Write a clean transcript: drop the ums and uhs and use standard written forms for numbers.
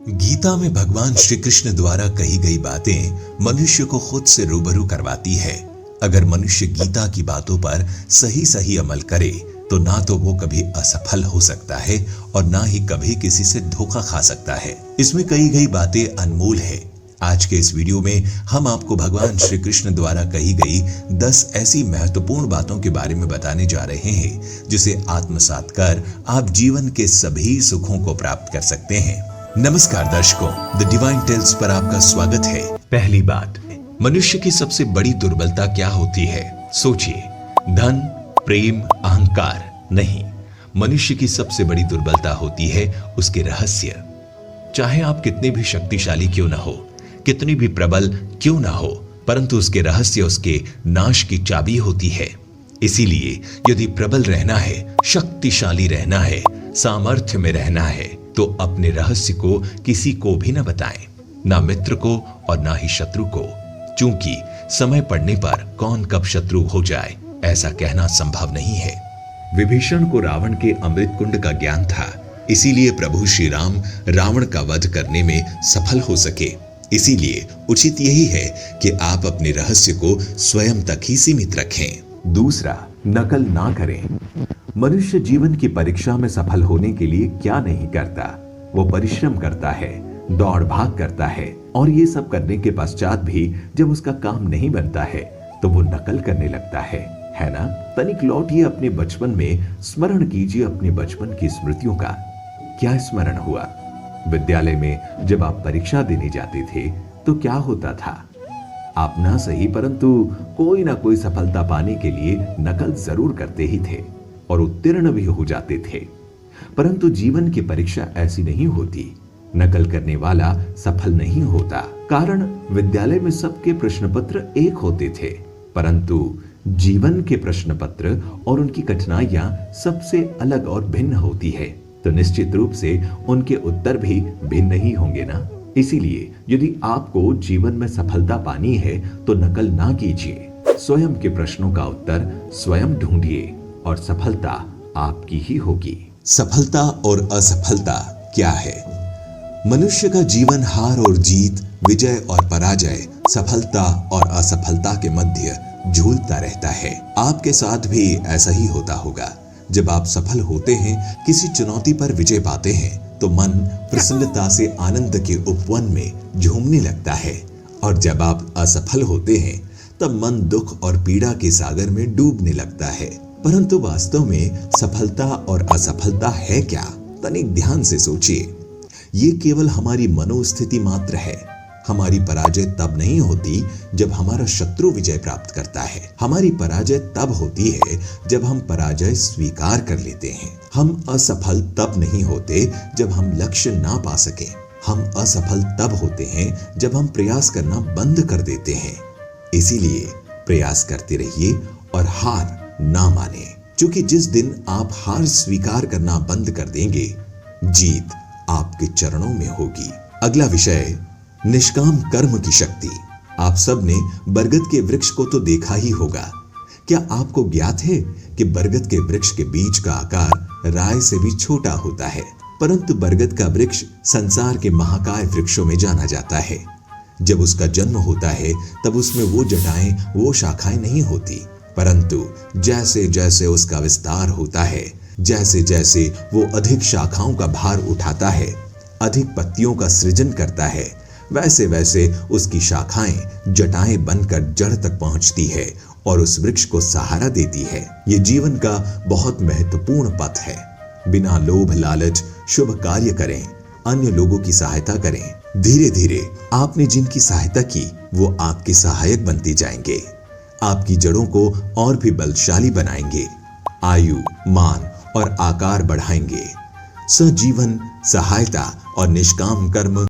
गीता में भगवान श्री कृष्ण द्वारा कही गई बातें मनुष्य को खुद से रूबरू करवाती है। अगर मनुष्य गीता की बातों पर सही सही अमल करे तो ना तो वो कभी असफल हो सकता है और ना ही कभी किसी से धोखा खा सकता है। इसमें कही गई बातें अनमोल है। आज के इस वीडियो में हम आपको भगवान श्री कृष्ण द्वारा कही गई 10 ऐसी महत्वपूर्ण बातों के बारे में बताने जा रहे हैं जिसे आत्मसात कर आप जीवन के सभी सुखों को प्राप्त कर सकते हैं। नमस्कार दर्शकों, द डिवाइन टेल्स पर आपका स्वागत है। पहली बात, मनुष्य की सबसे बड़ी दुर्बलता क्या होती है? सोचिए, धन, प्रेम, अहंकार नहीं। मनुष्य की सबसे बड़ी दुर्बलता होती है उसके रहस्य। चाहे आप कितने भी शक्तिशाली क्यों ना हो, कितनी भी प्रबल क्यों ना हो, परंतु उसके रहस्य उसके नाश की चाबी होती है। इसीलिए यदि प्रबल रहना है, शक्तिशाली रहना है, सामर्थ्य में रहना है, तो अपने रहस्य को किसी को भी न बताएं, ना मित्र को और ना ही शत्रु को, क्योंकि समय पड़ने पर कौन कब शत्रु हो जाए ऐसा कहना संभव नहीं है। विभीषण को रावण के अमृत कुंड का ज्ञान था, इसीलिए प्रभु श्री राम रावण का वध करने में सफल हो सके। इसीलिए उचित यही है कि आप अपने रहस्य को स्वयं तक ही सीमित रखें। दूसरा, नकल ना करें। मनुष्य जीवन की परीक्षा में सफल होने के लिए क्या नहीं करता? वो परिश्रम करता है, दौड़ भाग करता है, और ये सब करने के पश्चात भी जब उसका काम नहीं बनता है तो वो नकल करने लगता है ना? तनिक लौटिए अपने बचपन में, स्मरण कीजिए अपने बचपन की स्मृतियों का। क्या स्मरण हुआ? विद्यालय में जब आप परीक्षा देने जाते थे तो क्या होता था? आप ना सही परंतु कोई ना कोई सफलता पाने के लिए नकल जरूर करते ही थे और उत्तीर्ण भी हो जाते थे। परंतु जीवन की परीक्षा ऐसी नहीं होती। नकल करने वाला सफल नहीं होता। कारण विद्यालय में सबके प्रश्न पत्र एक होते थे, परंतु जीवन के प्रश्न पत्र और उनकी कठिनाइयां सबसे अलग और भिन्न होती है, तो निश्चित रूप से उनके उत्तर भी भिन्न ही होंगे ना। इसीलिए यदि आपको जीवन में सफलता पानी है तो नकल ना कीजिए। स्वयं के प्रश्नों का उत्तर स्वयं ढूंढिए और सफलता आपकी ही होगी। सफलता और असफलता क्या है? मनुष्य का जीवन हार और जीत, विजय और पराजय, सफलता और असफलता के मध्य झूलता रहता है। आपके साथ भी ऐसा ही होता होगा। जब आप सफल होते हैं, किसी चुनौती पर विजय पाते हैं, तो मन प्रसन्नता से आनंद के उपवन में झूमने लगता है, और जब आप असफल होते हैं तब मन दुख और पीड़ा के सागर में डूबने लगता है। परंतु वास्तव में सफलता और असफलता है क्या? तनिक ध्यान से सोचिए। ये केवल हमारी मनोस्थिति मात्र है। हमारी पराजय तब नहीं होती जब हमारा शत्रु विजय प्राप्त करता है। हमारी पराजय तब होती है जब हम पराजय स्वीकार कर लेते हैं। हम असफल तब नहीं होते जब हम लक्ष्य ना पा सके। हम असफल तब होते हैं जब हम प्रयास करना बंद कर देते हैं। इसीलिए प्रयास करते रहिए और हार ना माने, क्योंकि जिस दिन आप हार स्वीकार करना बंद कर देंगे, जीत आपके चरणों में होगी। अगला विषय, निष्काम कर्म की शक्ति। आप सब ने बरगद के वृक्ष को तो देखा ही होगा। क्या आपको ज्ञात है कि बरगद के वृक्ष के बीज का आकार राय से भी छोटा होता है? परंतु बरगद का वृक्ष संसार के महाकाय वृक्षों में जाना जाता है। जब उसका जन्म होता है तब उसमें वो जटाएं, वो शाखाएं नहीं होती, परंतु जैसे जैसे उसका विस्तार होता है, जैसे जैसे वो अधिक शाखाओं का भार उठाता है, अधिक पत्तियों का सृजन करता है, वैसे वैसे उसकी शाखाएं जटाएं बनकर जड़ तक पहुंचती है और उस वृक्ष को सहारा देती है। ये जीवन का बहुत महत्वपूर्ण पथ है। बिना लोभ लालच शुभ कार्य करें, अन्य लोगों की सहायता करें। धीरे धीरे आपने जिनकी सहायता की वो आपके सहायक बनते जाएंगे, आपकी जड़ों को और भी बलशाली बनाएंगे, आयु, मान और आकार बढ़ाएंगे। सजीवन, सहायता और निष्काम कर्म